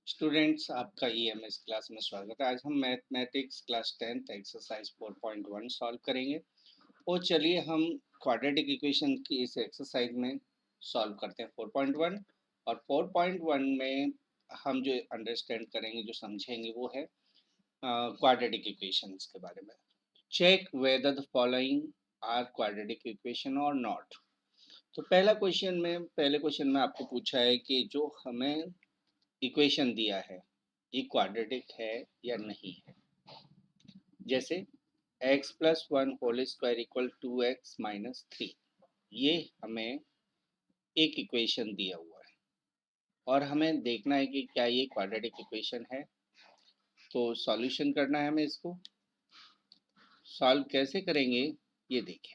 Students, आपका EMS class में स्वागत है। आज हम mathematics class 10th exercise 4.1 solve करेंगे। और चलिए हम क्वाड्रेटिक इक्वेशन की इस एक्सरसाइज में सॉल्व करते हैं 4.1। और 4.1 में हम जो अंडरस्टैंड करेंगे, जो समझेंगे, वो है क्वाड्रेटिक इक्वेशंस के बारे में। Check whether the following are quadratic equation और नॉट। तो पहले क्वेश्चन में आपको पूछा है कि जो हमें इक्वेशन दिया है ये क्वाड्रेटिक है या नहीं है। जैसे x plus one whole square equal 2x minus 3, ये हमें एक इक्वेशन दिया हुआ है और हमें देखना है कि क्या ये क्वाड्रेटिक इक्वेशन है। तो सॉल्यूशन करना है हमें। इसको सॉल्व कैसे करेंगे ये देखें।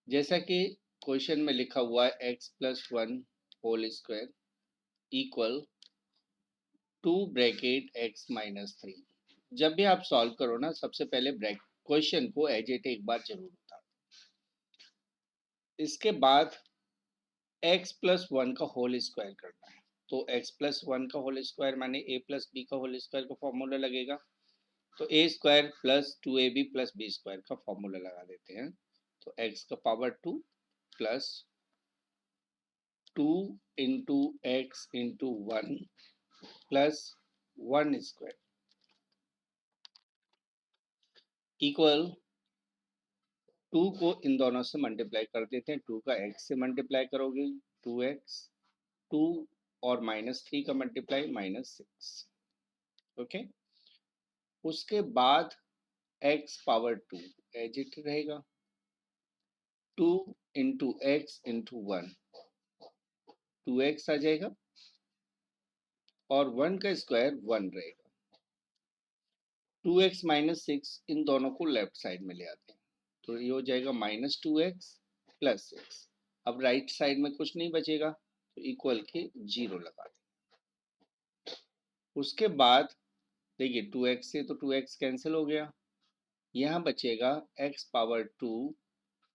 जैसा कि क्वेश्चन में लिखा हुआ है x plus one whole square equal 2 bracket x minus 3। जब भी आप सॉल्व करो ना, सबसे पहले ब्रैकेट क्वेश्चन को एज इट एक बार जरूर उतारो। इसके बाद x प्लस वन का होल स्क्वायर करना है। तो x प्लस वन का होल स्क्वायर माने a प्लस बी का होल स्क्वायर का फॉर्मूला लगेगा। तो a square plus 2ab plus b square का फॉर्मूला लगा देते हैं। तो x का power 2 plus 2 into x into one plus one square equal 2 को इन दोनों से मल्टीप्लाई कर देते हैं। 2 का x से मल्टीप्लाई करोगे 2x, 2 और माइनस 3 का मल्टीप्लाई -6। ओके, उसके बाद x पावर 2 एज इट रहेगा। 2 into x into one, 2x आ जाएगा और 1 का स्क्वायर 1 रहेगा। 2x -6, इन दोनों को लेफ्ट साइड में ले आते हैं। तो ये हो जाएगा -2x प्लस 6। अब राइट साइड में कुछ नहीं बचेगा, तो इक्वल के 0 लगा दें। उसके बाद देखिए 2x से तो 2x कैंसिल हो गया। यहाँ बचेगा x पावर 2,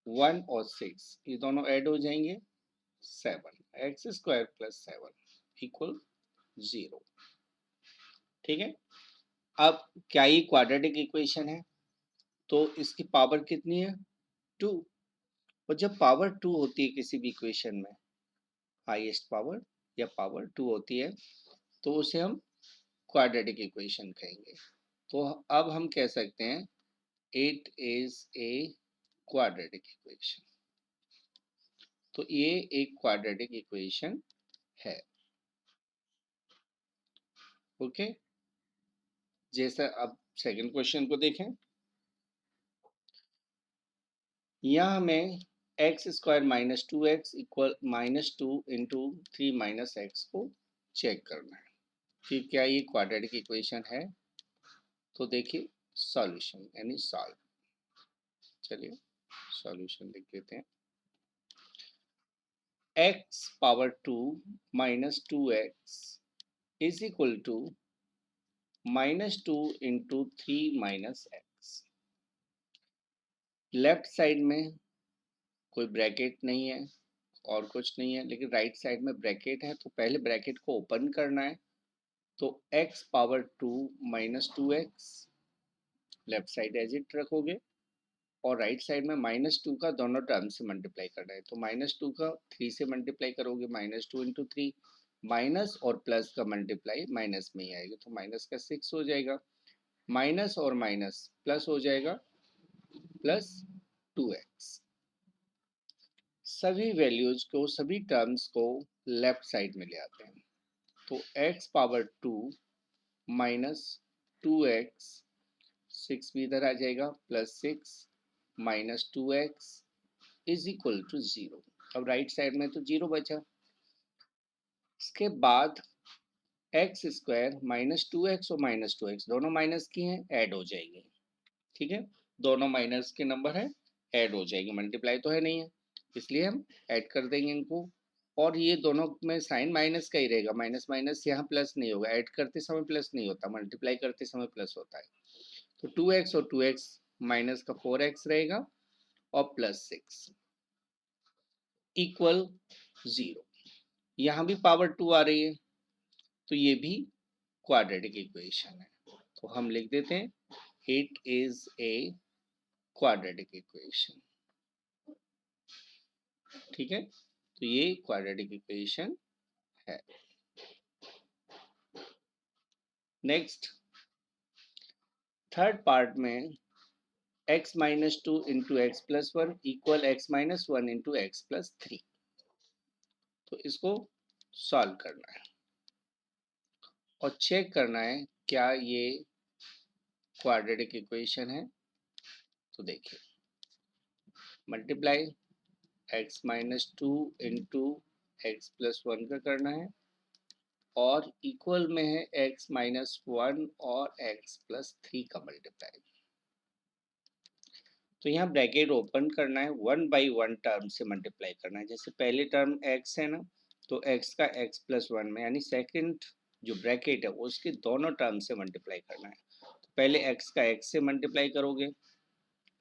1 और 6, ये दोनों ऐड हो जाएंगे 7। X square plus 7 equal 0। ठीक है। अब क्या ये क्वाड्रेटिक इक्वेशन है? तो इसकी पावर कितनी है? 2। और जब पावर 2 होती है किसी भी इक्वेशन में, हाईएस्ट पावर या पावर 2 होती है, तो उसे हम क्वाड्रेटिक इक्वेशन कहेंगे। तो अब हम कह सकते हैं it is a quadratic equation. तो ये एक क्वाड्रेटिक इक्वेशन है। ओके, जैसा अब सेकंड क्वेश्चन को देखें। यहाँ हमें x square minus 2x equal -2 into 3 minus x को चेक करना है कि क्या ये क्वाड्रेटिक इक्वेशन है। तो देखिए सॉल्यूशन यानी सॉल्व। चलिए सॉल्यूशन लिख देते हैं। x power 2 -2x is equal to -2 into 3 minus x. Left side में कोई ब्रैकेट नहीं है और कुछ नहीं है, लेकिन राइट साइड में ब्रैकेट है, तो पहले ब्रैकेट को ओपन करना है। तो x power 2 -2x left side as it रखोगे और राइट साइड में -2 का दोनों टर्म से मल्टीप्लाई करना है। तो -2 का 3 से मल्टीप्लाई करोगे, -2 इंटू 3, माइनस और प्लस का मल्टीप्लाई माइनस में ही आएगा, तो माइनस का 6 हो जाएगा। माइनस और माइनस प्लस हो जाएगा, प्लस 2x। सभी वैल्यूज को, सभी टर्म्स को लेफ्ट साइड में ले आते हैं। तो x पावर 2 -2x, 6 भी इधर आ जाएगा, +6 -2x इज इक्वल टू 0। अब राइट साइड में तो 0 बचा। इसके बाद एक्स स्क्वायर -2x और -2x दोनों माइनस की हैं, ऐड हो जाएंगे। ठीक है, दोनों माइनस के नंबर है, ऐड हो जाएंगे, मल्टीप्लाई तो है नहीं है, इसलिए हम ऐड कर देंगे इनको। और ये दोनों में साइन माइनस का ही रहेगा, माइनस माइनस यहाँ प्लस नहीं होगा, ऐड करते समय प्लस नहीं होता, मल्टीप्लाई करते समय प्लस होता है। तो 2x और 2x माइनस का 4x रहेगा और +6 इक्वल 0। यहाँ भी पावर 2 आ रही है, तो ये भी क्वाड्रेटिक इक्वेशन है, तो हम लिख देते हैं it is a quadratic equation. ठीक है, तो ये क्वाड्रेटिक इक्वेशन है। नेक्स्ट थर्ड पार्ट में x minus two into x plus one equal x minus one into x plus three. तो इसको सॉल्व करना है और चेक करना है क्या ये क्वाड्रेटिक इक्वेशन है। तो देखिए multiply x minus two into x plus one का करना है और इक्वल में है x माइनस वन और x प्लस थ्री का मल्टीप्लाई। तो यहाँ ब्रैकेट ओपन करना है, वन बाई वन टर्म से मल्टीप्लाई करना है। जैसे पहले टर्म x है ना, तो x का x प्लस वन में यानी सेकंड जो ब्रैकेट है उसके दोनों टर्म से मल्टीप्लाई करना है। तो पहले x का x से मल्टीप्लाई करोगे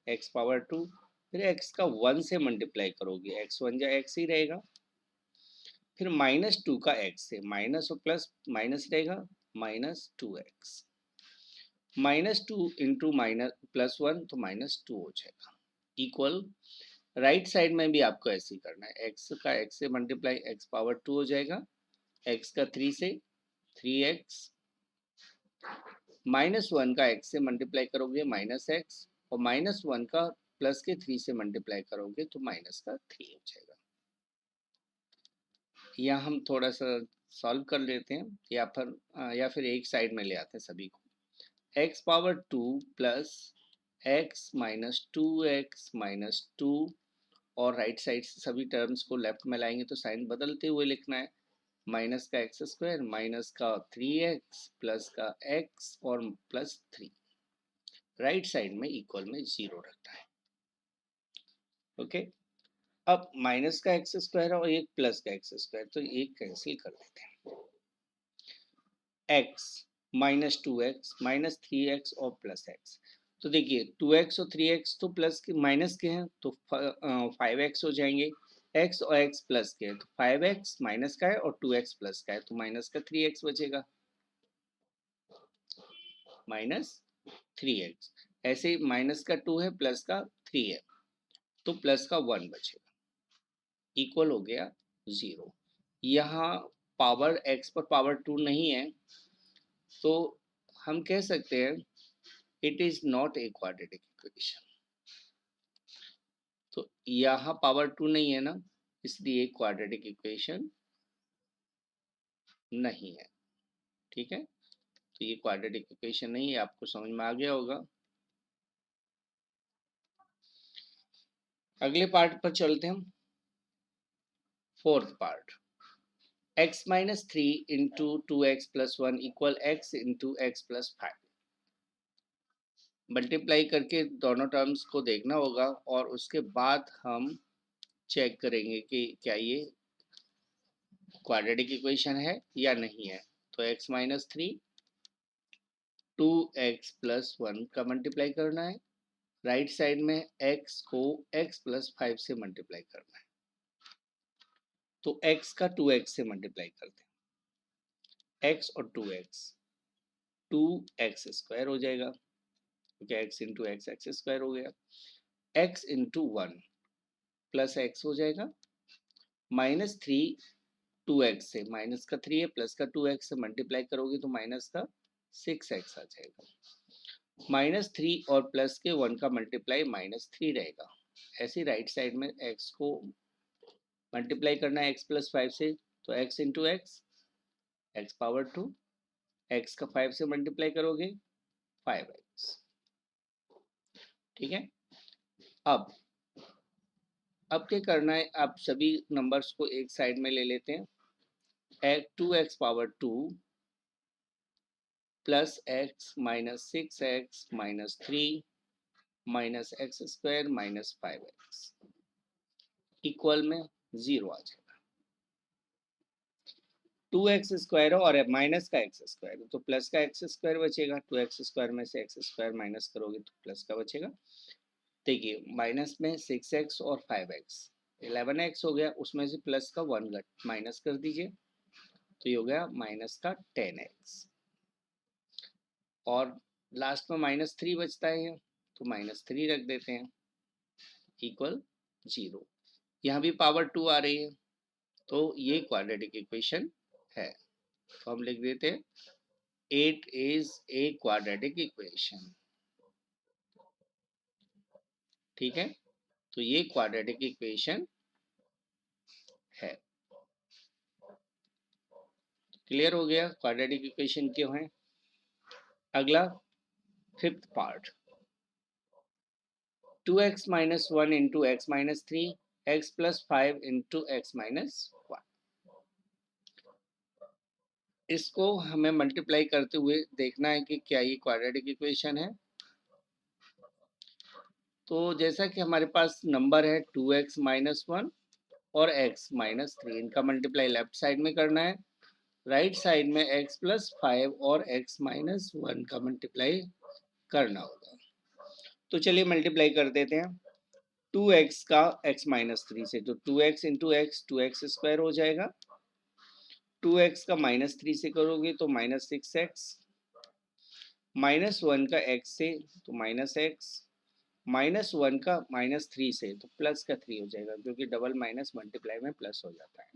x पावर टू, फिर x का वन से मल्टीप्लाई करोगे x वन जा x ही रहेगा, फिर माइनस टू का x से, माइनस और प्लस माइनस रहेगा, minus two x, minus two into minus plus one तो माइनस टू हो जाएगा इक्वल। राइट साइड में भी आपको ऐसे ही करना है, x का x से मल्टीप्लाई x पावर टू हो जाएगा, x का थ्री से थ्री एक्स, माइनस वन का x से मल्टीप्लाई करोगे माइनस एक्स, और माइनस वन का प्लस के थ्री से मल्टीप्लाई करोगे तो माइनस का थ्री हो जाएगा। यहाँ हम थोड़ा सा सॉल्व कर लेते हैं या फिर एक साइड में ले आते हैं सभी को। x power two plus x minus two x minus two, और राइट साइड से सभी टर्म्स को लेफ्ट में लाएंगे तो साइन बदलते हुए लिखना है, माइनस का एक्स स्क्वायर माइनस का थ्री एक्स प्लस का एक्स और प्लस थ्री, राइट साइड में इक्वल में जीरो रखना है। ओके, अब माइनस का एक्स स्क्वायर और एक प्लस का एक्स स्क्वायर, तो एक कैंसिल कर देते हैं, x minus two x minus three x और प्लस एक्स। तो देखिए टू एक्स और थ्री एक्स तो प्लस के माइनस के हैं तो फाइव एक्स हो जाएंगे, एक्स और एक्स प्लस के हैं तो फाइव एक्स माइनस का है और टू एक्स प्लस का है तो माइनस का थ्री एक्स बचेगा, माइनस थ्री एक्स। ऐसे ही माइनस का टू है प्लस का थ्री है तो प्लस का वन बचेगा इक्वल हो गया जीरो। यहाँ पावर एक्स पर पावर टू नहीं है तो हम कह सकते हैं it is not a quadratic equation. तो यहाँ पावर टू नहीं है ना, इसलिए क्वाड्रेटिक इक्वेशन नहीं है। ठीक है, तो ये क्वाड्रेटिक इक्वेशन नहीं है, आपको समझ में आ गया होगा। अगले पार्ट पर चलते हैं हम, fourth part, x minus three into two x plus one equal x into x plus five. Multiply करके दोनों टर्म्स को देखना होगा और उसके बाद हम चेक करेंगे कि क्या ये क्वाड्रेटिक इक्वेशन है या नहीं है। तो x minus three two x plus one का मल्टीप्लाई करना है, राइट साइड में x को x प्लस फाइव से मल्टीप्लाई करना है, तो x का टू एक्स से मल्टीप्लाई करते हैं, x और टू एक्स स्क्वायर हो जाएगा क्योंकि x into x x square हो गया, x into one plus x हो जाएगा, माइनस थ्री टू एक्स से, माइनस का थ्री है प्लस का टू एक्स से मल्टीप्लाई करोगे तो माइनस का सिक्स एक्स आ जाएगा, माइनस थ्री और प्लस के वन का मल्टीप्लाई माइनस थ्री रहेगा। ऐसे राइट साइड में x को मल्टीप्लाई करना है x प्लस फाइव से, तो x into x x power to, x का फाइव से मल्टीप्लाई करोगे फाइव एक्स। ठीक है, अब क्या करना है, आप सभी नंबर्स को एक साइड में ले लेते हैं, two x power two plus x minus six x minus three minus x square minus five x equal में जीरो आ जाएगा। टू एक्स स्क्वायर और माइनस का एक्स स्क्वायर तो प्लस का एक्स स्क्वायर बचेगा, टू एक्स स्क्वायर में से एक्स स्क्वायर माइनस करोगे तो प्लस का बचेगा। देखिए माइनस में सिक्स एक्स और फाइव एक्स, इलेवन एक्स हो गया, उसमें से प्लस का वन माइनस कर दीजिए तो ये हो गया माइनस का 10x, और लास्ट में -3 बचता है, तो -3 रख देते हैं इक्वल 0। यहाँ भी पावर 2 आ रही है, तो ये क्वाड्रेटिक इक्वेशन है। तो हम लिख देते हैं 8 इज ए क्वाड्रेटिक इक्वेशन। ठीक है, तो ये क्वाड्रेटिक इक्वेशन है। क्लियर हो गया क्वाड्रेटिक इक्वेशन क्यों है। अगला fifth part, 2x minus 1 into x minus 3, x plus 5 into x minus 1। इसको हमें मल्टीप्लाई करते हुए देखना है कि क्या ये क्वाड्रेटिक इक्वेशन है। तो जैसा कि हमारे पास नंबर है 2x minus 1 और x minus 3, इनका मल्टीप्लाई लेफ्ट साइड में करना है, राइट साइड में x plus 5 और x minus 1 का मल्टीप्लाई करना होगा। तो चलिए मल्टीप्लाई कर देते हैं 2x का x minus 3 से, तो 2x into x 2x square हो जाएगा। 2x का -3 से करोगे तो -6x, -1 का x से तो -x, -1 का -3 से तो प्लस का 3 हो जाएगा, क्योंकि डबल माइनस मल्टीप्लाई में प्लस हो जाता है।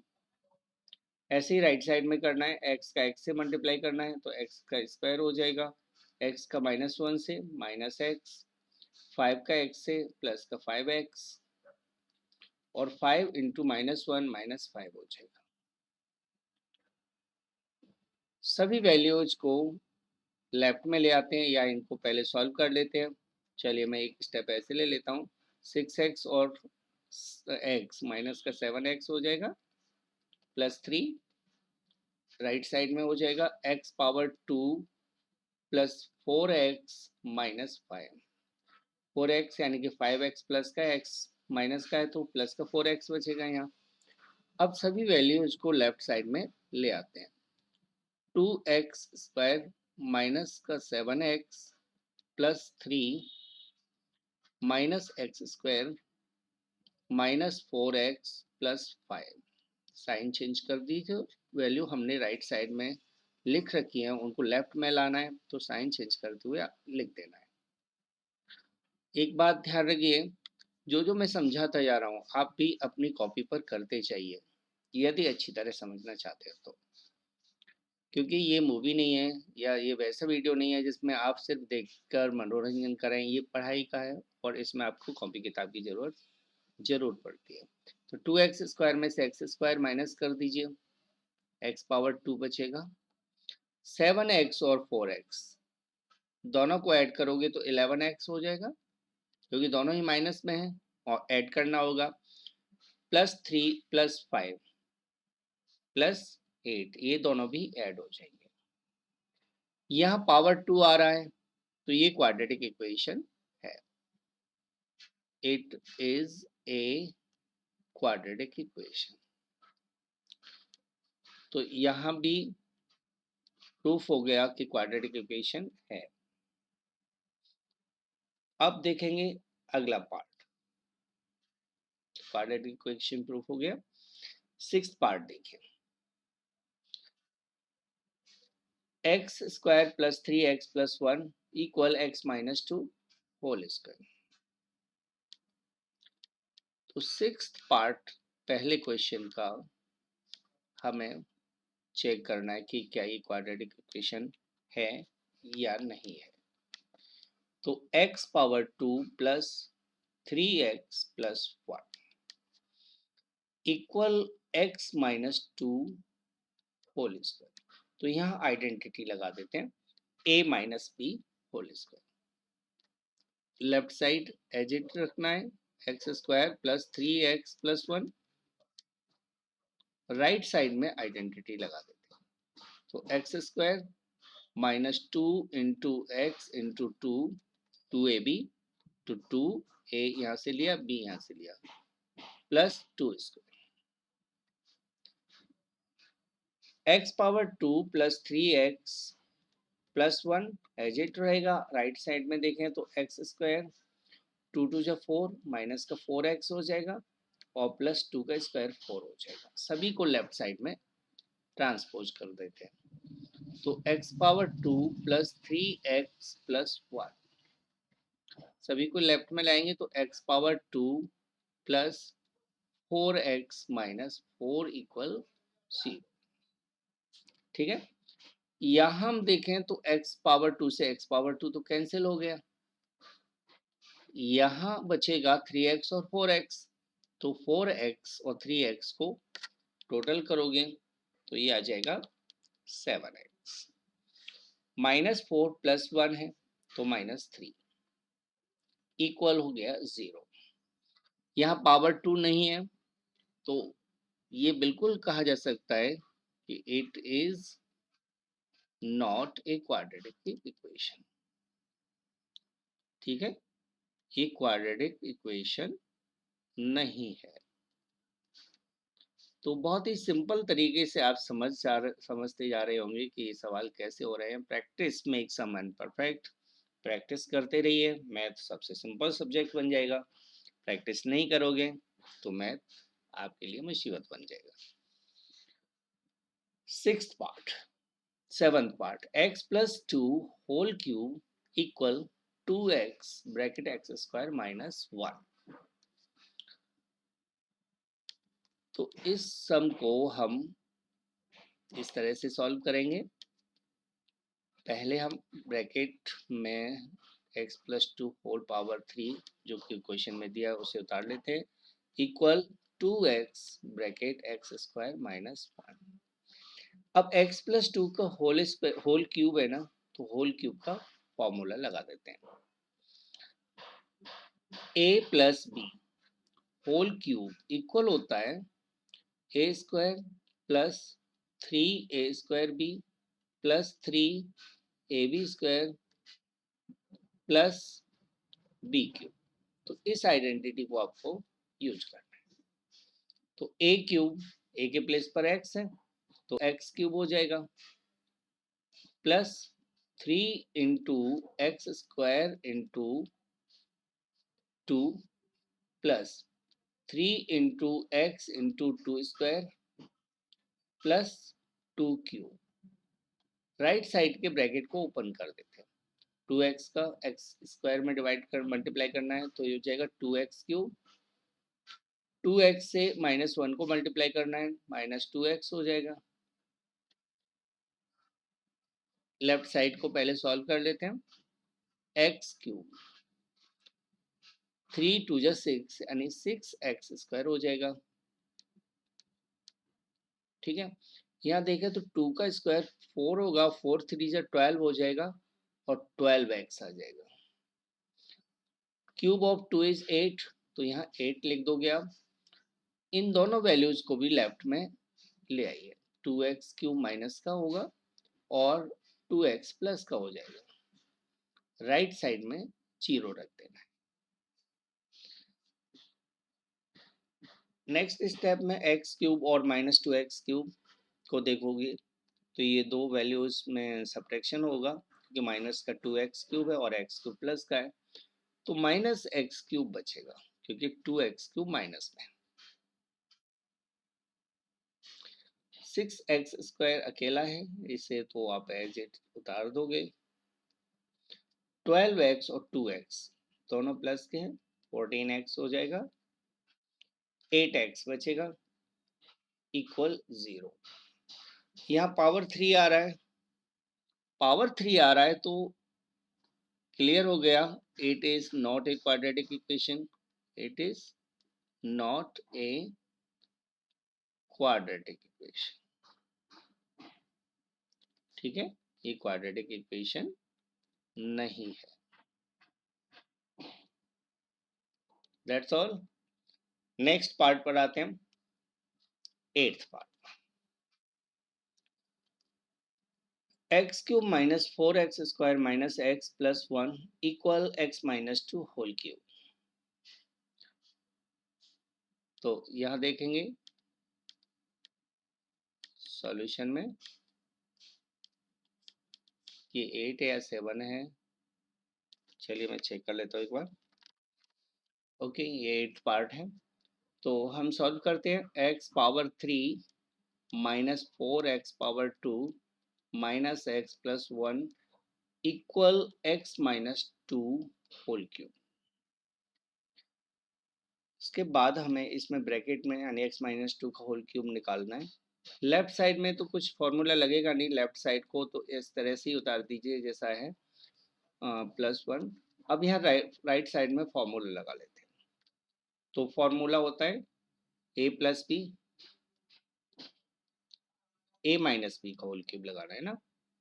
ऐसे ही राइट साइड में करना है, x का x से मल्टीप्लाई करना है, तो x का स्क्वायर हो जाएगा, x का -1 से -x, 5 का x से प्लस का 5x, और 5 इंटू -1 -5 हो जाएगा। सभी वैल्यूज को लेफ्ट में ले आते हैं या इनको पहले सॉल्व कर लेते हैं। चलिए मैं एक स्टेप ऐसे ले लेता हूँ, 6x और x माइनस का 7x हो जाएगा, +3 राइट साइड में हो जाएगा, x power 2 plus 4x minus 5, 4x यानी कि 5x प्लस का x माइनस का है तो प्लस का 4x बचेगा यहाँ। अब सभी वैल्यूज को लेफ्ट साइड में ले आते हैं, 2x स्क्वायर माइनस का 7x plus 3 minus x square minus 4x plus 5, sign change कर दीजिए। वैल्यू हमने राइट साइड में लिख रखी है, उनको लेफ्ट में लाना है, तो साइन चेंज करते हुए लिख देना है। एक बात ध्यान रखिए, जो मैं समझाता जा रहा हूँ आप भी अपनी कॉपी पर करते चाहिए, यदि अच्छी तरह समझना चाहते हो तो, क्योंकि ये मूवी नहीं है या ये वैसा वीडियो नहीं है जिसमें आप सिर्फ देखकर मनोरंजन करें, ये पढ़ाई का है और इसमें आपको कॉपी किताब की जरूर पड़ती है। तो 2x स्क्वायर में से एक्स स्क्वायर माइनस कर दीजिए, x पावर 2 बचेगा, 7x और 4x दोनों को ऐड करोगे तो 11x हो जाएगा, क्योंकि दोनों ही माइनस में है और ऐड करना होगा, +3 + 5 + 8, ये दोनों भी ऐड हो जाएंगे। यहाँ पावर 2 आ रहा है, तो ये क्वाड्रेटिक इक्वेशन है। It is a quadratic equation. तो यहाँ भी प्रूफ हो गया कि क्वाड्रेटिक इक्वेशन है। अब देखेंगे अगला पार्ट, क्वाड्रेटिक इक्वेशन प्रूफ हो गया। सिक्स्थ पार्ट देखिए, x स्क्वायर plus 3x plus 1 equal x minus 2 whole square. तो सिक्स्थ पार्ट पहले क्वेश्चन का हमें चेक करना है कि क्या ये क्वाड्रेटिक इक्वेशन है या नहीं है। तो x power 2 plus 3x plus 1 equal x minus 2 whole square. तो यहाँ आइडेंटिटी लगा देते हैं, a minus b whole square. Left side as it रखना है, x square plus 3x plus 1, right side में आइडेंटिटी लगा देते हैं, तो x square minus 2 into x into 2ab, तो 2a यहाँ से लिया, b यहाँ से लिया, plus 2 square, x power 2 plus 3x plus 1 as it रहेगा। राइट साइड में देखें तो एक्स स्क्वायर 2 2 जा 4 माइनस का 4x हो जाएगा और प्लस 2 का स्क्वायर 4 हो जाएगा। सभी को लेफ्ट साइड में ट्रांसपोज कर देते हैं। तो x power 2 plus 3x plus 1, सभी को लेफ्ट में लाएंगे तो x power 2 plus 4x minus 4 equal 0। ठीक है, यहां हम देखें तो x पावर 2 से x पावर 2 तो कैंसिल हो गया, यहां बचेगा 3x और 4x, तो 4x और 3x को टोटल करोगे तो ये आ जाएगा 7x, माइनस 4 प्लस 1 है तो माइनस 3 इक्वल हो गया 0। यहाँ पावर 2 नहीं है तो ये बिल्कुल कहा जा सकता है कि it is not a quadratic equation. ठीक है, ये क्वाड्रेटिक इक्वेशन नहीं है। तो बहुत ही सिंपल तरीके से आप समझते जा रहे होंगे कि ये सवाल कैसे हो रहे हैं। Practice makes a man perfect, practice करते रहिए, मैथ सबसे सिंपल सब्जेक्ट बन जाएगा। प्रैक्टिस नहीं करोगे तो मैथ आपके लिए मुसीबत बन जाएगा। Seventh part, x plus 2 whole cube equal 2x bracket x square minus 1। तो इस सम को हम इस तरह से सॉल्व करेंगे। पहले हम ब्रैकेट में x प्लस 2 होल पावर 3 जो कि क्वेश्चन में दिया है उसे उतार लेते हैं, equal 2x bracket x square minus 1। अब x प्लस 2 का होल क्यूब है ना, तो होल क्यूब का फॉर्मूला लगा देते हैं। a plus B whole cube equal होता है A square plus 3a² b plus 3ab square plus B cube. तो इस आइडेंटिटी को आपको यूज करना है। तो a क्यूब, a के प्लेस पर x है तो x क्यूब हो जाएगा plus 3 into x square into 2 plus 3 into x into 2 square plus 2 cube. Right side के ब्रैकेट को ओपन कर देते हैं। 2x का x स्क्वायर में डिवाइड कर मल्टीप्लाई करना है तो ये हो जाएगा 2x क्यूब। 2x से -1 को मल्टीप्लाई करना है -2x हो जाएगा। लेफ्ट साइड को पहले सॉल्व कर लेते हैं। x क्यूब 3 2 जा 6 यानी 6x स्क्वायर हो जाएगा। ठीक है, यहाँ देखें तो 2 का स्क्वायर 4 होगा, 4 3 जा 12 हो जाएगा और 12x आ जाएगा। क्यूब ऑफ 2 इज 8 तो यहाँ 8 लिख दोगे आप। इन दोनों वैल्यूज को भी लेफ्ट में ले आइए। 2x क्यूब माइनस का होगा और 2x प्लस का हो जाएगा। राइट साइड में 0 रख देना है। नेक्स्ट स्टेप में x क्यूब और -2x क्यूब को देखोगे तो ये दो वैल्यूज में सब्ट्रैक्शन होगा क्योंकि माइनस का 2x क्यूब है और x क्यूब प्लस का है, तो -x क्यूब बचेगा क्योंकि 2x क्यूब माइनस में। 6x स्क्वायर अकेला है, इसे तो आप एज इट उतार दोगे। 12x और 2x दोनों प्लस के हैं, 14x हो जाएगा। 8x बचेगा इक्वल 0। यहाँ पावर 3 आ रहा है, पावर 3 आ रहा है तो क्लियर हो गया, it is not a quadratic equation, it is not a quadratic equation. ठीक है, ये क्वाड्रेटिक इक्वेशन नहीं है। That's all. नेक्स्ट पार्ट पर आते हैं, 8th part. x cube minus 4x square minus x plus 1 equal x minus 2 whole cube. तो यहां देखेंगे सॉल्यूशन में ये 8 है या 7 है, चलिए मैं चेक कर लेता हूँ एक बार। ओके, ये 8th पार्ट है। तो हम सॉल्व करते हैं। x power 3 -4x⁻², -x+1 equal x-2 whole cube. उसके बाद हमें इसमें ब्रैकेट में यानी x-2 का होल क्यूब निकालना है। लेफ्ट साइड में तो कुछ फॉर्मूला लगेगा नहीं, लेफ्ट साइड को तो इस तरह से ही उतार दीजिए जैसा है +1। अब यहाँ राइट साइड में फॉर्मूला लगा लेते हैं। तो फॉर्मूला होता है a+b, a-b का होल क्यूब लगाना है ना।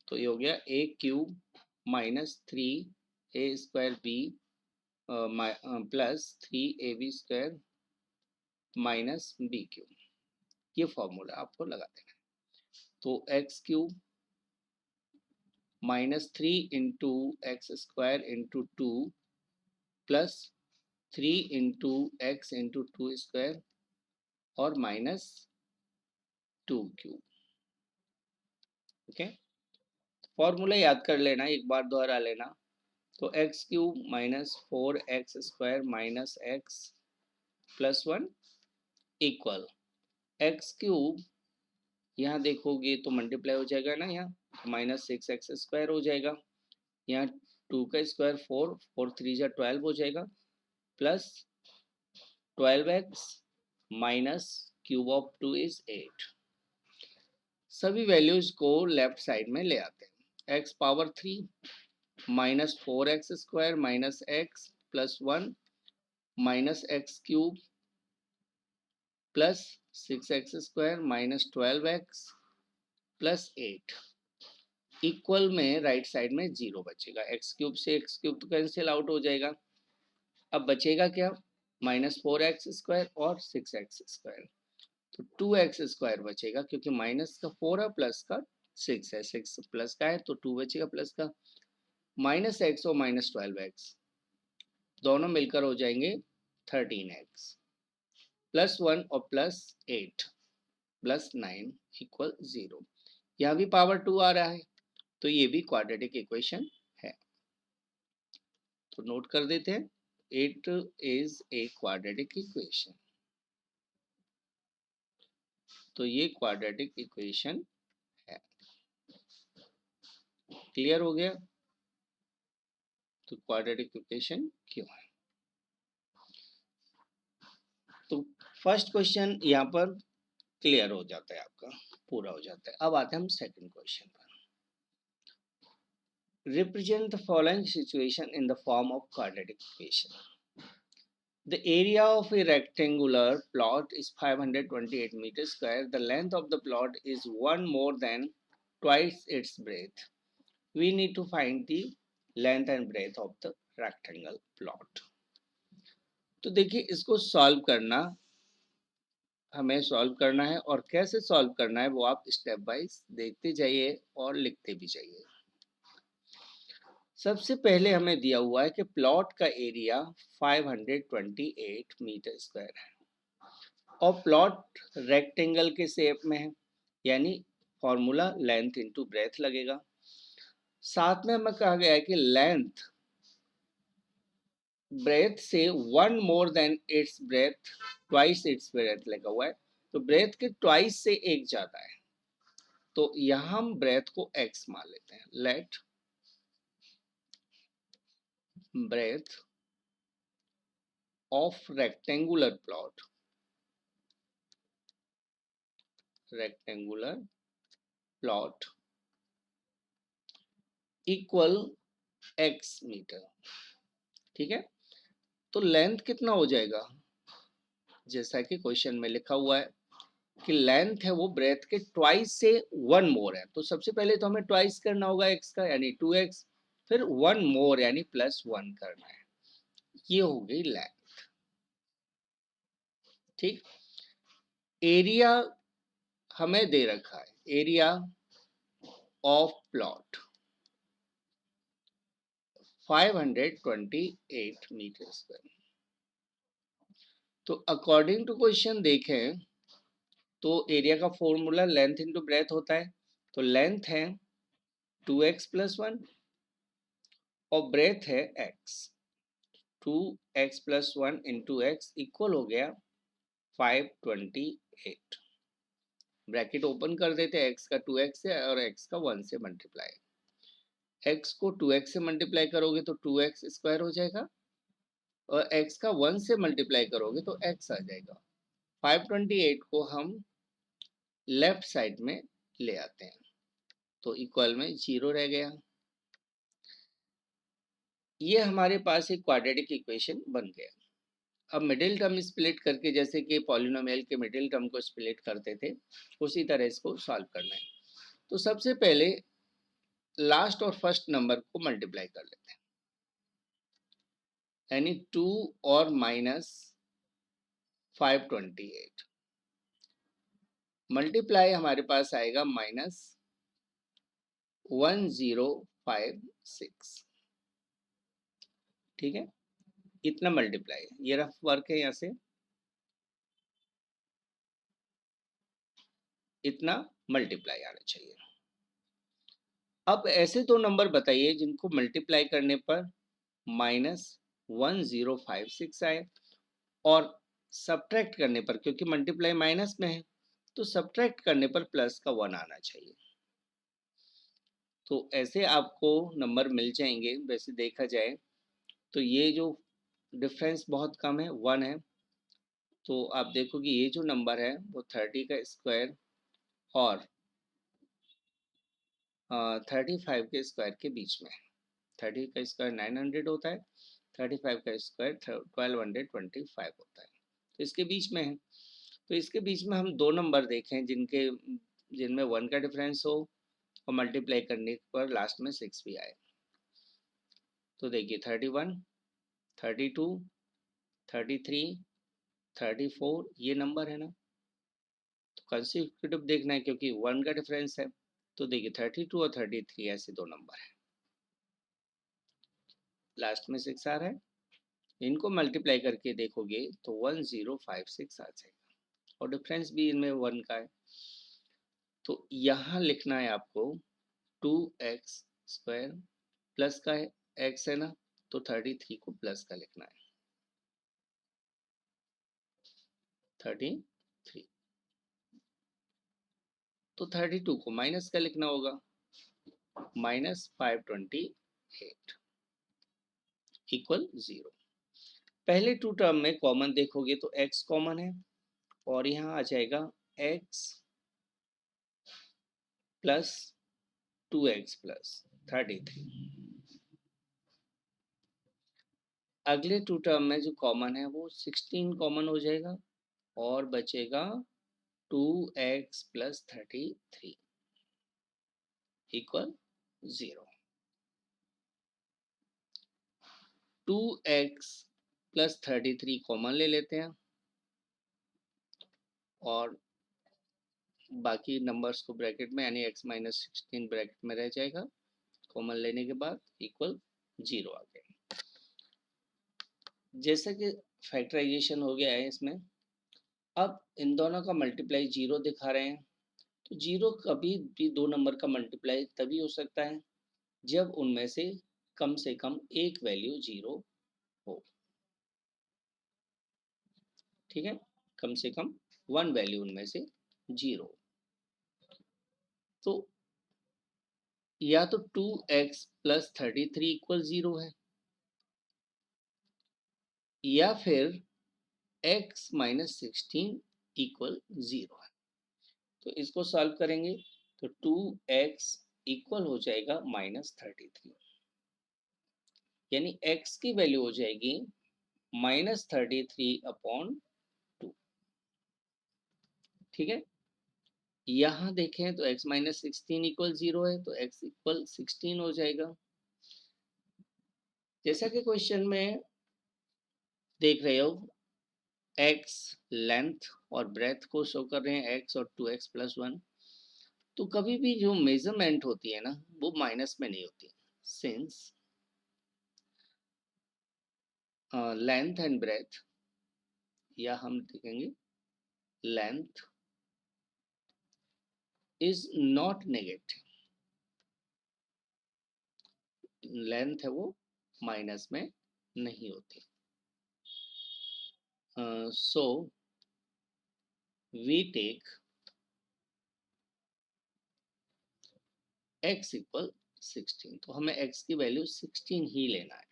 तो ये हो गया a³ -3a²b +3ab² -b³, ये फॉर्मूला आपको लगा देना है। तो x³ -3 into x² into 2 +3 into x into 2² और -2³। ओके, फॉर्मूला याद कर लेना, एक बार दोहरा लेना। तो x³ -4x² -x+1 equal x³ यहाँ देखोगे तो मल्टीप्लाई हो जाएगा ना, यहाँ -6x² हो जाएगा, यहाँ 2 का स्क्वायर 4, 4 3 जा 12 हो जाएगा, plus 12x minus cube of 2 is 8। सभी वैल्यूज को लेफ्ट साइड में ले आते हैं। x⁻3 -4x² -x+1 -x³ plus 6x² -12x plus 8 equal में राइट साइड में 0 बचेगा। x³ से x³ तो कैंसिल आउट हो जाएगा। अब बचेगा क्या, -4x² और 6x²। तो 2x² बचेगा, क्योंकि माइनस का 4 है प्लस का 6 है, 6 प्लस का है तो 2 बचेगा प्लस का। -x और -12x दोनों मिलकर हो जाएंगे 13x, +1 और +8 +9 इक्वल 0। यहाँ भी पावर 2 आ रहा है, तो ये भी क्वाड्रेटिक इक्वेशन है। तो नोट कर देते हैं, it is a quadratic equation. तो ये क्वाड्रेटिक इक्वेशन है। क्लियर हो गया। तो क्वाड्रेटिक इक्वेशन क्यों है। तो फर्स्ट क्वेश्चन यहाँ पर क्लियर हो जाता है, आपका पूरा हो जाता है। अब आते हैं हम सेकंड क्वेश्चन पर। Represent the following situation in the form of quadratic equation. The area of a rectangular plot is 528 meters square. The length of the plot is one more than twice its breadth. We need to find the length and breadth of the rectangle plot. तो देखिए, इसको solve करना हमें solve करना है, और कैसे solve करना है वो आप स्टेप वाइज देखते जाइए और लिखते भी जाइए। सबसे पहले हमें दिया हुआ है कि प्लॉट का एरिया 528 मीटर स्क्वायर है और प्लॉट रेक्टेंगल के शेप में है, यानी फॉर्मूला लेंथ इनटू ब्रेथ लगेगा। साथ में हमें कहा गया है कि लेंथ ब्रेथ से one more than it's breath, twice its breath लगा हुआ है, तो ब्रेथ के ट्वाइस से एक ज्यादा है। तो यहां हम ब्रेथ को x मान लेते हैं। Let breadth of rectangular plot equal x metre. ठीक है, तो लेंथ कितना हो जाएगा, जैसा कि क्वेश्चन में लिखा हुआ है कि लेंथ है वो ब्रेथ के ट्वाइस से वन मोर है। तो सबसे पहले तो हमें ट्वाइस करना होगा x का, यानी 2x, फिर वन मोर यानी +1 करना है। ये हो गई लेंथ। ठीक, एरिया हमें दे रखा है, area of plot 528 metre square. तो अकॉर्डिंग टू क्वेश्चन देखें तो एरिया का फॉर्मूला लेंथ इंटू ब्रेथ होता है। तो लेंथ है 2x + 1 और ब्रेथ है x। 2x + 1 into x equal हो गया 528। ब्रैकेट ओपन कर देते हैं, x का 2x से और x का 1 से मल्टीप्लाई। x को 2x से मल्टीप्लाई करोगे तो 2x स्क्वायर हो जाएगा और x का 1 से मल्टीप्लाई करोगे तो x आ जाएगा। 528 को हम लेफ्ट साइड में ले आते हैं तो इक्वल में 0 रह गया। ये हमारे पास एक क्वाड्रेटिक इक्वेशन बन गया। अब मिडिल टर्म स्प्लिट करके, जैसे कि पॉलिनोमियल के मिडिल टर्म को स्प्लिट करते थे, उसी तरह इसको सॉल्व करना है। तो सबसे पहले लास्ट और फर्स्ट नंबर को मल्टीप्लाई कर लेते हैं, यानी 2 और माइनस 528 मल्टीप्लाई हमारे पास आएगा -1056। ठीक है, इतना मल्टीप्लाई है, ये रफ वर्क है, यहाँ से इतना मल्टीप्लाई आना चाहिए। अब ऐसे दो नंबर बताइए जिनको मल्टीप्लाई करने पर -1056 आए और सब्ट्रैक्ट करने पर, क्योंकि मल्टीप्लाई माइनस में है तो सब्ट्रैक्ट करने पर प्लस का 1 आना चाहिए। तो ऐसे आपको नंबर मिल जाएंगे। वैसे देखा जाए तो ये जो डिफरेंस बहुत कम है, 1 है, तो आप देखोगे ये जो नंबर है वो 30 का स्क्वायर और 35 के स्क्वायर के बीच में है। 30 का स्क्वायर 900 होता है, 35 का स्क्वायर 1225 होता है, तो इसके बीच में है। तो इसके बीच में हम दो नंबर देखें जिनमें 1 का डिफरेंस हो और मल्टीप्लाई करने पर लास्ट में 6 भी आए। तो देखिए 31, 32, 33, 34 ये नंबर है ना, तो कंसेक्यूटिव देखना है क्योंकि 1 का डिफरेंस है। तो देखिए 32 और 33 ऐसे दो नंबर है, लास्ट में 6 आ रहा है, इनको मल्टीप्लाई करके देखोगे तो 1056 आ जाएगा और डिफरेंस भी इनमें 1 का है। तो यहाँ लिखना है आपको 2x स्क्वायर प्लस का है, x है ना, तो 33 को प्लस का लिखना है, 33। तो 32 को माइनस का लिखना होगा, -528 इक्वल 0। पहले टू टर्म में कॉमन देखोगे तो x कॉमन है और यहाँ आ जाएगा x प्लस 2x प्लस 33। अगले टू टर्म में जो कॉमन है वो 16 कॉमन हो जाएगा और बचेगा 2x plus 33 equal 0। 2x plus 33 common ले लेते हैं और बाकी नंबर्स को ब्रैकेट में, यानी x माइनस 16 ब्रैकेट में रह जाएगा, कॉमन लेने के बाद इक्वल 0 आ गया। जैसा कि फैक्टराइजेशन हो गया है इसमें, अब इन दोनों का मल्टीप्लाई 0 दिखा रहे हैं, तो 0 कभी भी दो नंबर का मल्टीप्लाई तभी हो सकता है जब उनमें से कम एक वैल्यू 0 हो। ठीक है, कम से कम 1 वैल्यू उनमें से 0। तो या तो 2x प्लस 33 इक्वल 0 है, या फिर x माइनस 16 इक्वल 0 है। तो इसको सॉल्व करेंगे तो 2x इक्वल हो जाएगा -33, यानी x की वैल्यू हो जाएगी -33/2। ठीक है, यहाँ देखें तो x माइनस 16 इक्वल 0 है तो x इक्वल 16 हो जाएगा। जैसा कि क्वेश्चन में देख रहे हो, x लेंथ और ब्रेथ को शो कर रहे हैं, x और 2x प्लस 1। तो कभी भी जो मेजरमेंट होती है ना वो माइनस में नहीं होती, सिंस लेंथ एंड ब्रेथ, या हम देखेंगे length is not negative, length है वो माइनस में नहीं होती। So we take x equal 16, तो हमें x की वैल्यू 16 ही लेना है,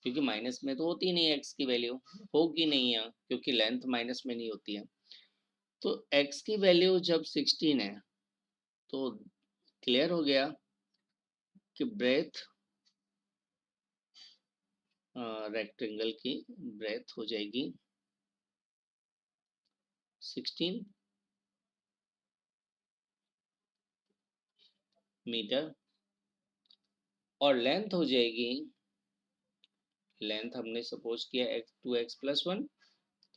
क्योंकि माइनस में तो होती नहीं x की वैल्यू, होगी नहीं है क्योंकि लेंथ माइनस में नहीं होती है। तो x की वैल्यू जब 16 है तो क्लियर हो गया कि ब्रेथ रेक्टेंगल की ब्रेथ हो जाएगी 16 मीटर और लेंथ हो जाएगी, लेंथ हमने सपोज किया x 2x प्लस 1,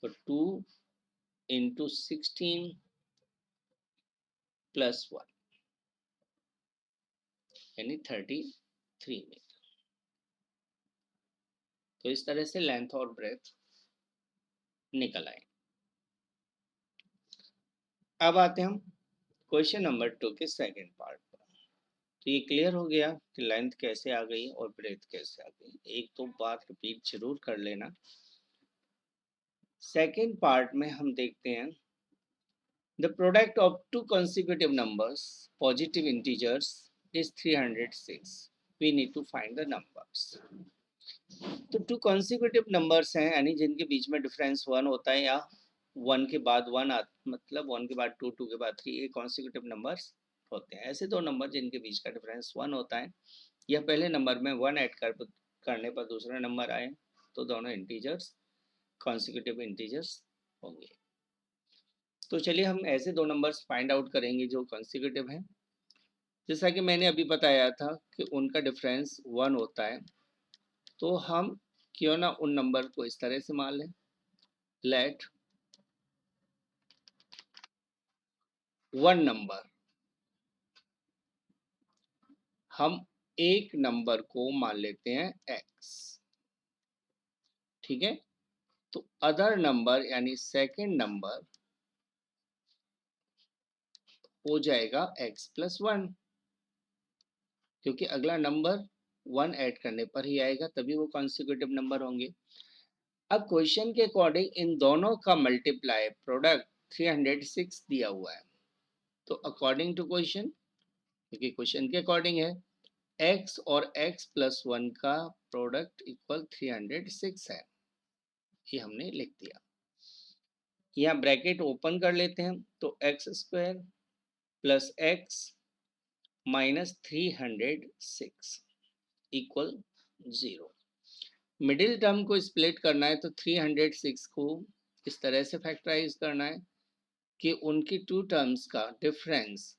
तो 2 इंटू 16 प्लस 1 यानी 33 मीटर। तो इस तरह से लेंथ और ब्रेथ निकल आए। अब आते हैं हम क्वेश्चन नंबर 2 के सेकंड पार्ट पर। तो ये क्लियर हो गया कि लेंथ कैसे आ गई और ब्रेथ कैसे आ गई। एक तो बात रिपीट जरूर कर लेना। सेकंड पार्ट में हम देखते हैं the product of two consecutive numbers positive integers is 306, we need to find the numbers। तो टू consecutive numbers हैं यानी जिनके बीच में डिफरेंस 1 होता है या 1 के बाद 1 मतलब 1 के बाद 2, 2 के बाद 3, ये consecutive numbers होते हैं। ऐसे दो नंबर जिनके बीच का डिफरेंस 1 होता है या पहले नंबर में 1 ऐड करने पर दूसरा नंबर आए तो दोनों इंटीजर्स consecutive इंटीजर्स होंगे। तो चलिए हम ऐसे दो नंबर्स फाइंड आउट करेंगे जो consecutive हैं। जैसा कि मैंने अभी बताया था कि उनका डिफरेंस 1 होता है, तो हम क्यों ना उन नंबर को इस तरह से मान लें, लेट वन नंबर, हम एक नंबर को मान लेते हैं x, ठीक है। तो अदर नंबर यानी सेकंड नंबर हो जाएगा x प्लस 1, क्योंकि अगला नंबर 1 ऐड करने पर ही आएगा, तभी वो कॉन्सिक्यूटिव नंबर होंगे। अब क्वेश्चन के अकॉर्डिंग इन दोनों का मल्टीप्लाई प्रोडक्ट 306 दिया हुआ है, तो अकॉर्डिंग टू क्वेश्चन, क्योंकि क्वेश्चन के अकॉर्डिंग है, x और x प्लस 1 का प्रोडक्ट इक्वल 306 है, ये हमने लिख दिया। यहाँ ब्रैकेट ओपन कर लेते हैं, तो x square plus x minus 306 equal 0। Middle term को स्प्लिट करना है तो 306 को इस तरह से फैक्टराइज करना है कि उनकी टू टर्म्स का डिफरेंस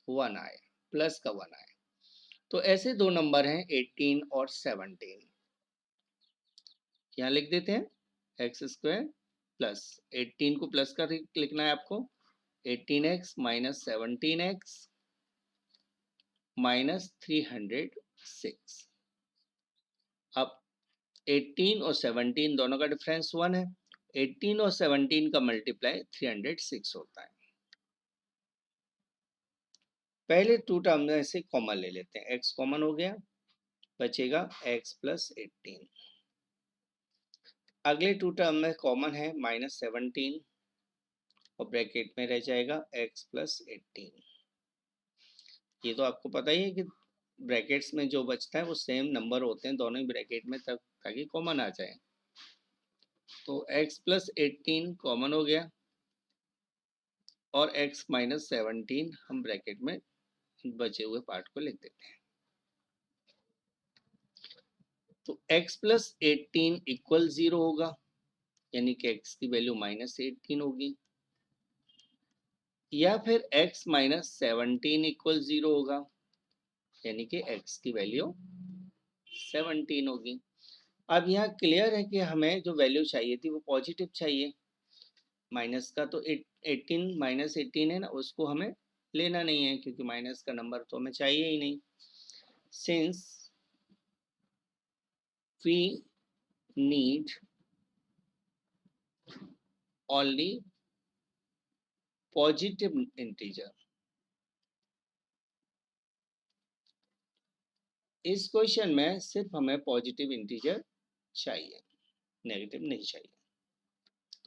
1 आए, प्लस का 1 आए। तो ऐसे दो नंबर हैं 18 और 17, यहाँ लिख देते हैं एक्स स्क्वायर प्लस 18 को प्लस कर लिखना है आपको, 18x माइनस 17x माइनस 306। अब 18 और 17 दोनों का डिफरेंस 1 है, 18 और 17 का मल्टीप्लाई 306 होता है। पहले टू टर्म में से कॉमन ले लेते हैं, x कॉमन हो गया, बचेगा x प्लस 18। अगले टू टर्म में कॉमन है माइनस 17 और ब्रैकेट में रह जाएगा x प्लस 18। ये तो आपको पता ही है कि ब्रैकेट्स में जो बचता है वो सेम नंबर होते हैं दोनों ही ब्रैकेट में, तब ताकि कॉमन आ जाए। तो x प्लस 18 कॉमन हो गया और x माइनस 17 हम ब्रैकेट में बचे हुए पार्ट को लिख देते हैं। तो x प्लस 18 इक्वल 0 होगा, यानी कि x की वैल्यू माइनस 18 होगी, या फिर x माइनस 17 इक्वल 0 होगा, यानी कि x की वैल्यू 17 होगी। अब यहाँ क्लियर है कि हमें जो वैल्यू चाहिए थी वो पॉजिटिव चाहिए, माइनस का तो 18 माइनस 18 है ना, उसको हमें लेना नहीं है क्योंकि माइनस का नंबर तो हमें चाहिए ही नहीं। Since we need only positive integer, इस क्वेश्चन में सिर्फ हमें पॉजिटिव इंटीजर चाहिए, नेगेटिव नहीं चाहिए।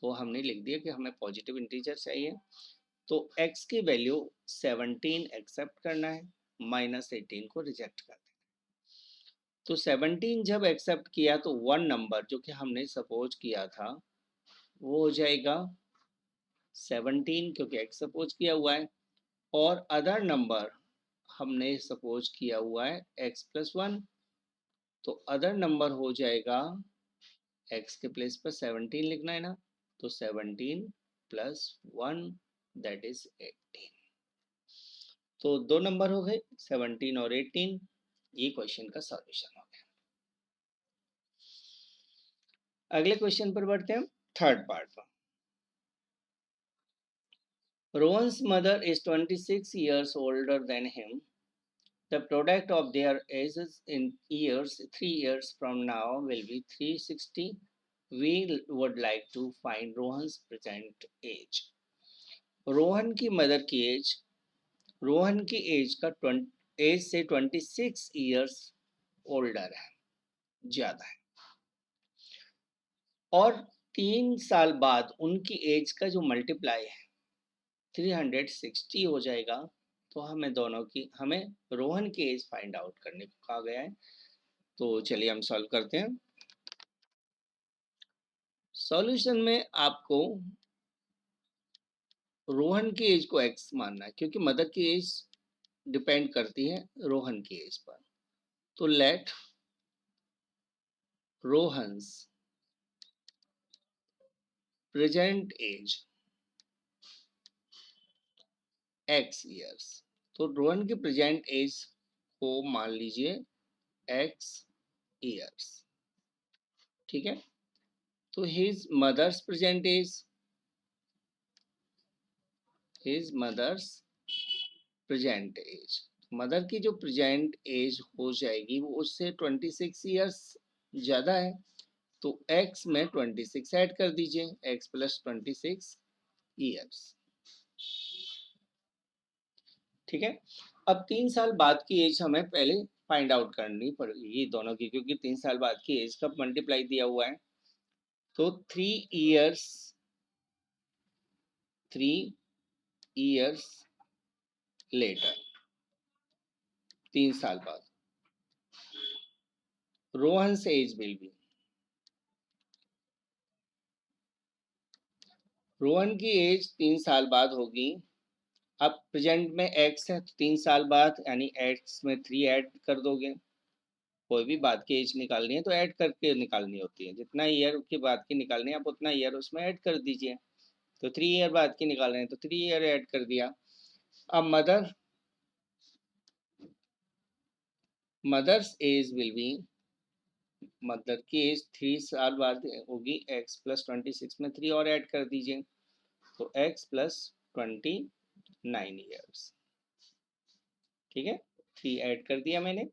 तो हमने लिख दिया कि हमें पॉजिटिव इंटीजर चाहिए। तो x की वैल्यू 17 एक्सेप्ट करना है, -18 को रिजेक्ट कर दें। तो 17 जब एक्सेप्ट किया तो वन नंबर जो कि हमने सपोज किया था वो हो जाएगा 17, क्योंकि एक्स सपोज किया हुआ है, और अदर नंबर हमने सपोज किया हुआ है x+1, तो अदर नंबर हो जाएगा x के प्लेस पर 17 लिखना है ना, तो 17 + 1 दैट इज 18। तो दो नंबर हो गए 17 और 18। ये क्वेश्चन का सॉल्यूशन हो गया। अगले क्वेश्चन पर बढ़ते हैं, थर्ड पार्ट पर। Rohan's mother is 26 years older than him. The product of their ages in years 3 years from now will be 360. We would like to find Rohan's present age. Rohan की mother की as, Rohan की as का as से 26 years older है, ज्यादा है, और 3 साल बाद उनकी एज का जो मल्टीप्लाई है 360 हो जाएगा। तो हमें रोहन की एज फाइंड आउट करने को कहा गया है। तो चलिए हम सॉल्व करते हैं। सॉल्यूशन में आपको रोहन की एज को x मानना है, क्योंकि मदर की एज डिपेंड करती है रोहन की एज पर। तो let Rohan's present age x years, तो रोहन की प्रेजेंट एज को मान लीजिए x ईयर्स, ठीक है। तो his mother's present age, his mother's present age, mother की जो प्रेजेंट एज हो जाएगी वो उससे 26 ईयर्स ज़्यादा है, तो x में 26 ऐड कर दीजिए, x + 26 ईयर्स, ठीक है। अब 3 साल बाद की एज हमें पहले फाइंड आउट करनी पड़ेगी दोनों की, क्योंकि 3 साल बाद की एज का मल्टीप्लाई दिया हुआ है। तो 3 इयर्स लेटर, 3 साल बाद Rohan's age will be, Rohan की एज 3 साल बाद होगी। अब प्रेजेंट में x है, तो 3 साल बाद यानी x में 3 ऐड कर दोगे। कोई भी बाद की एज निकालनी है तो ऐड करके निकालनी होती है, जितना ईयर के बाद की निकालनी है आप उतना ईयर उसमें ऐड कर दीजिए। तो 3 ईयर बाद की निकाल रहे हैं तो 3 ईयर ऐड कर दिया। अब mother's age will be, mother की एज 3 साल बाद होगी, x + 26 में 3 और ऐड कर दीजिए, तो x + 29 ईयर्स, ठीक है। 3 ऐड कर दिया मैंने।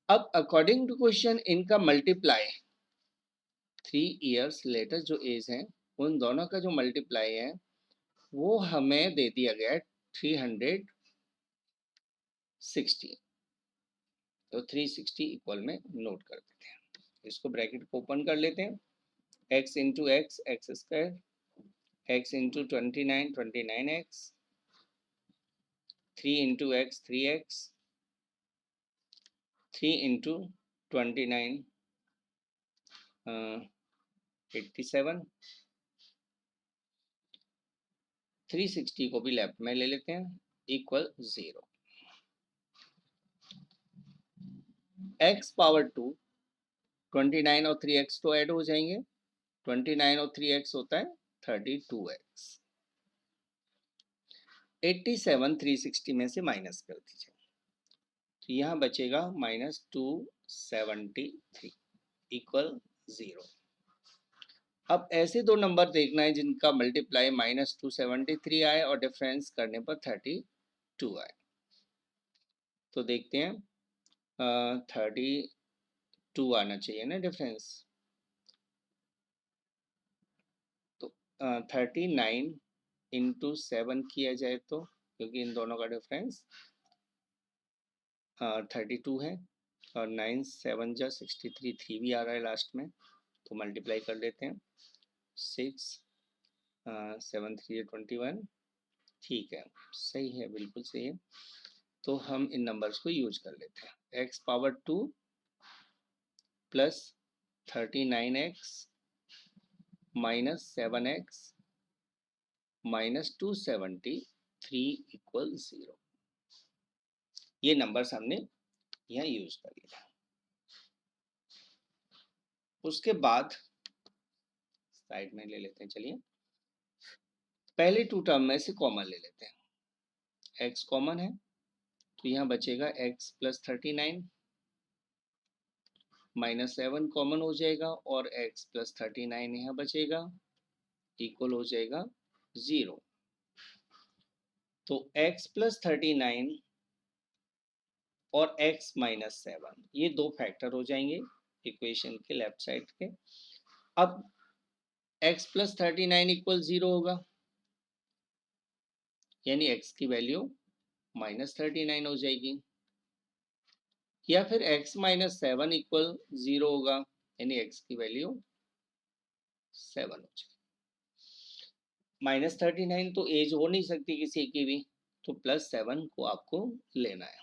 अब अकॉर्डिंग टू क्वेश्चन इनका मल्टीप्लाई 3 इयर्स लेटर जो एज है उन दोनों का जो मल्टीप्लाई है वो हमें दे दिया गया है 360। तो 360 इक्वल में नोट कर देते हैं, इसको ब्रैकेट को ओपन कर लेते हैं। x into x x square, x into 29 29x, 3 into x 3x, 3 into 29 87, 360 को भी लेफ्ट में ले लेते हैं, इक्वल 0। x पावर 2, 29 और 3x तो ऐड हो जाएंगे, 29 और 3x होता है 32x, 87 360 में से माइनस कर दीजिए, तो यहाँ बचेगा -273 इक्वल 0। अब ऐसे दो नंबर देखना है जिनका मल्टीप्लाई -273 आए और डिफरेंस करने पर 32 आए। तो देखते हैं 32 आना चाहिए ना डिफरेंस, तो 39 इंटू 7 किया जाए तो, क्योंकि इन दोनों का डिफरेंस 32 है, और 9 7 जा 63, 3 भी आ रहा है लास्ट में, तो मल्टीप्लाई कर लेते हैं। 6 7 3 21, ठीक है, सही है, बिल्कुल सही है। तो हम इन नंबर्स को यूज कर लेते हैं। X power 2 plus 39x minus 7x minus 273 equal 0। ये नंबर्स हमने यहाँ यूज कर लिया। उसके बाद साइड में ले लेते हैं। चलिए पहले टू टर्म में से कॉमन ले लेते हैं। x कॉमन है तो यहाँ बचेगा x प्लस 39 माइनस 7 कॉमन हो जाएगा और x प्लस 39 यहाँ बचेगा, इक्वल हो जाएगा 0। तो x प्लस 39 और x माइनस 7 ये दो फैक्टर हो जाएंगे इक्वेशन के लेफ्ट साइड के। अब x प्लस 39 इक्वल 0 होगा, यानी x की वैल्यू माइनस 39 हो जाएगी, या फिर x माइनस 7 इक्वल 0 होगा, यानी x की वैल्यू 7 हो जाएगी। माइनस 39 तो एज हो नहीं सकती किसी की भी, तो प्लस 7 को आपको लेना है।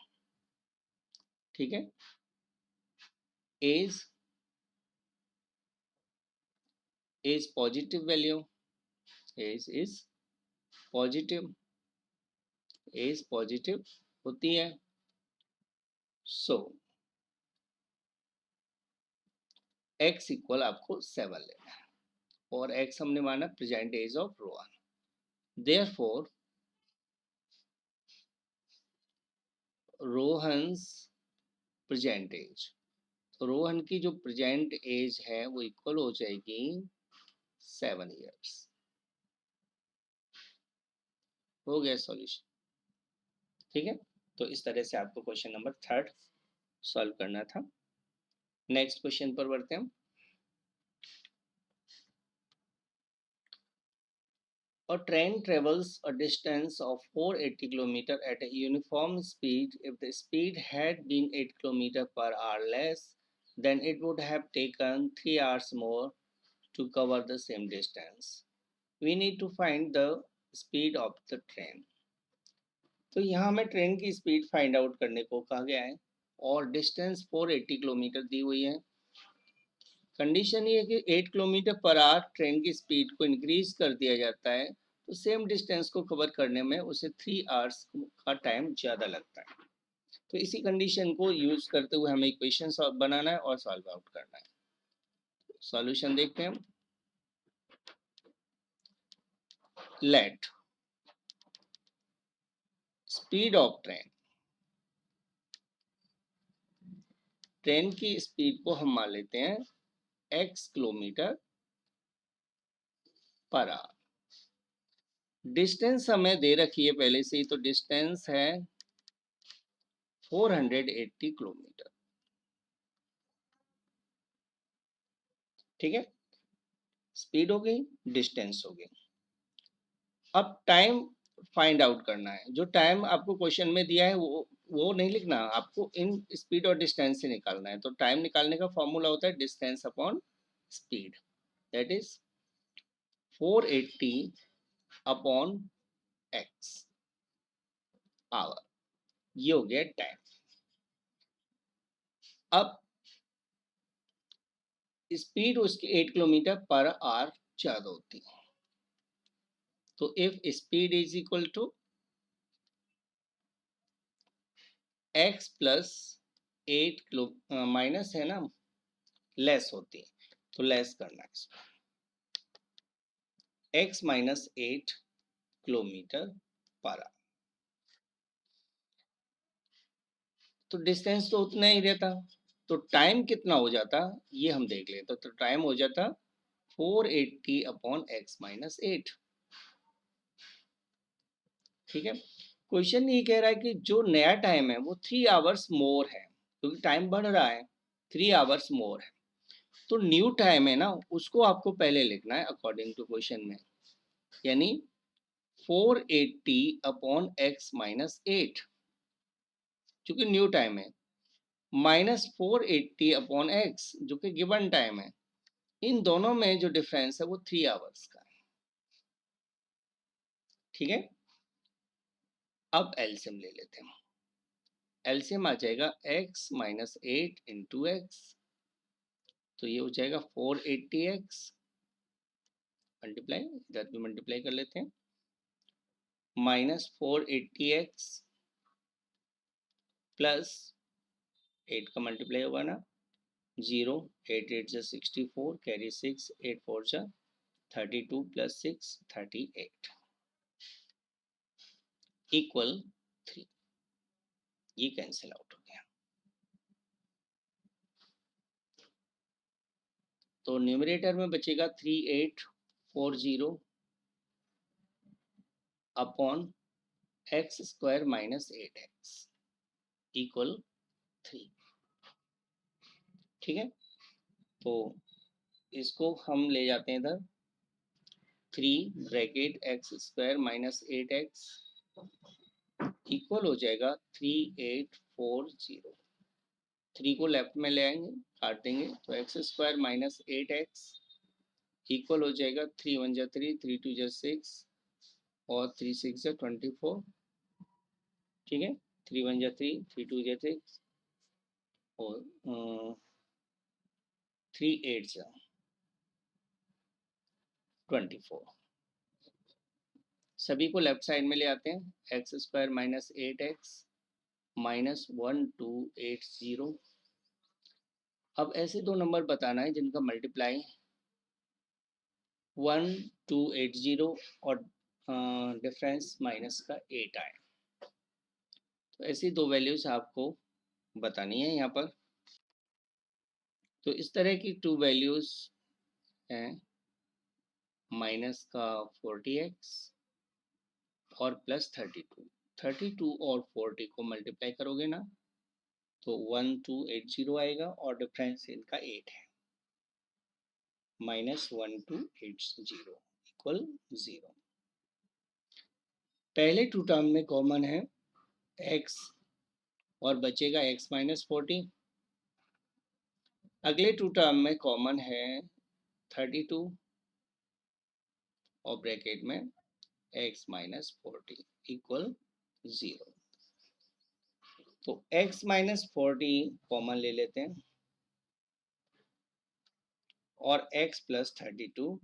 ठीक है, age positive value, age is positive, age positive होती है। सो x इक्वल आपको 7 लेना है और x हमने माना present age of Rohan. Therefore Rohan's present age, तो रोहन की जो प्रेजेंट एज है वो इक्वल हो जाएगी 7 इयर्स। हो गया सॉल्यूशन। ठीक है, तो इस तरह से आपको क्वेश्चन नंबर 3 सॉल्व करना था। नेक्स्ट क्वेश्चन पर बढ़ते हैं हम। A train travels a distance of 480 km at a uniform speed. If the speed had been 8 km per hour less, then it would have taken 3 hours more to cover the same distance. We need to find the speed of the train. तो यहाँ हमें train की speed find out करने को कहा गया है और डिस्टेंस 480 किलोमीटर दी हुई है। कंडीशन ये है कि 8 किलोमीटर पर आवर ट्रेन की स्पीड को इंक्रीज कर दिया जाता है तो सेम डिस्टेंस को कवर करने में उसे 3 आवर्स का टाइम ज़्यादा लगता है। तो इसी कंडीशन को यूज करते हुए हमें इक्वेशन बनाना है और सॉल्व आउट करना है। सॉल्यूशन देखते हैं हम। Let speed of train, train की स्पीड को हम मान लेते हैं x kilometre per hour. Distance हमें दे रखी है पहले से ही, तो डिस्टेंस है 480 किलोमीटर। ठीक है, स्पीड हो गई, डिस्टेंस हो गई। अब टाइम फाइंड आउट करना है। जो टाइम आपको क्वेश्चन में दिया है वो नहीं लिखना, आपको इन स्पीड और डिस्टेंस से निकालना है। तो टाइम निकालने का फॉर्मूला होता है distance upon speed, that is 480 upon x hour, ये हो गया टाइम। अब स्पीड उसकी 8 किलोमीटर पर आवर ज्यादा होती है, तो if speed is equal to x plus 8 kilo minus है ना, लेस होती है, तो लेस करना है इसको, x minus 8 kilometre per hour. तो डिस्टेंस तो उतना ही रहता, तो टाइम कितना हो जाता ये हम देख लेते। तो टाइम हो जाता 480 अपॉन x माइनस 8। ठीक है, क्वेश्चन ये कह रहा है कि जो नया टाइम है वो 3 आवर्स मोर है, क्योंकि तो टाइम बढ़ रहा है, 3 आवर्स मोर है। तो न्यू टाइम है ना, उसको आपको पहले लिखना है अकॉर्डिंग टू क्वेश्चन में, यानी 480 अपॉन x माइनस 8, क्योंकि न्यू टाइम है, माइनस 480 अपॉन x जो कि गिवन टाइम है। इन दोनों में जो डिफरेंस है वो 3 आवर्स का है। ठीक है, अब एलसीएम ले लेते हैं। एलसीएम आ जाएगा x माइनस 8 इंटू एक्स, तो ये हो जाएगा 480x मल्टीप्लाई, इधर भी मल्टीप्लाई कर लेते हैं, माइनस 480x प्लस 8 का मल्टीप्लाई होगा ना, 0, 8 8 जा 64, कैरी 6, 8 4 जा 32 प्लस 6 38 इक्वल 3। ये कैंसिल आउट हो गया। तो न्यूमरेटर में बचेगा 3840 upon x square minus 8x equal 3। ठीक है, तो इसको हम ले जाते हैं इधर, 3 bracket x square minus 8x equal हो जाएगा 3840। 3 को लेफ्ट में ले आएंगे, काट देंगे, तो x square minus 8x equal हो जाएगा 3 1 जा 3, 3 2 जा 6 और 3 6 जा 24। ठीक है, 3 1 जा 3, 3 2 जा 6 और 3 8 जा 24। सभी को लेफ्ट साइड में ले आते हैं, x square minus 8x minus 1280। अब ऐसे दो नंबर बताना है जिनका मल्टीप्लाई 1280 और डिफरेंस माइनस का 8 आए। तो ऐसी दो वैल्यूज आपको बतानी है यहाँ पर। तो इस तरह की टू वैल्यूज हैं, माइनस का 40x और प्लस 32। 32 और 40 को मल्टीप्लाई करोगे ना तो 1280 आएगा और डिफरेंस इनका 8 है, माइनस 1280 इक्वल 0। पहले टू टर्म में कॉमन है x और बचेगा x माइनस 40। अगले टू टर्म में कॉमन है 32 और ब्रैकेट में x माइनस 40 इक्वल 0। तो x माइनस 40 कॉमन ले लेते हैं और x प्लस 32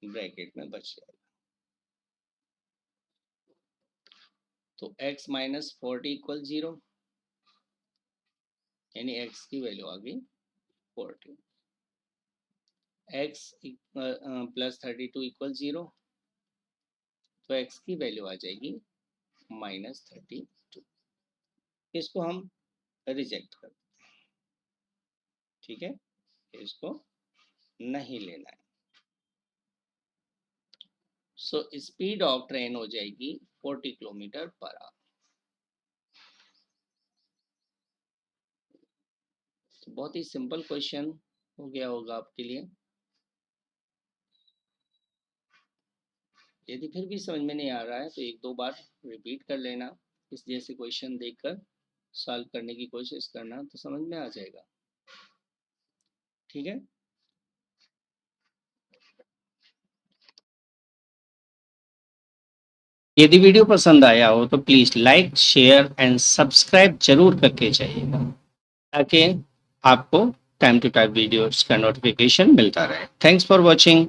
ब्रैकेट में बच जाएगा। तो x माइनस 40 इक्वल 0, यानी x की वैल्यू आ गई 40। x प्लस 32 इक्वल 0, तो x की वैल्यू आ जाएगी माइनस 32। इसको हम रिजेक्ट कर देते हैं। ठीक है, इसको नहीं लेना है। सो स्पीड ऑफ ट्रेन हो जाएगी 40 किलोमीटर पर आवर। तो बहुत ही सिंपल क्वेश्चन हो गया होगा आपके लिए। यदि फिर भी समझ में नहीं आ रहा है तो एक दो बार रिपीट कर लेना, इस जैसे क्वेश्चन देखकर सॉल्व करने की कोशिश करना, तो समझ में आ जाएगा। ठीक है, यदि वीडियो पसंद आया हो तो please like share and subscribe जरूर करके जाइएगा, ताकि आपको टाइम टू टाइम वीडियोस का नोटिफिकेशन मिलता रहे। Thanks for watching.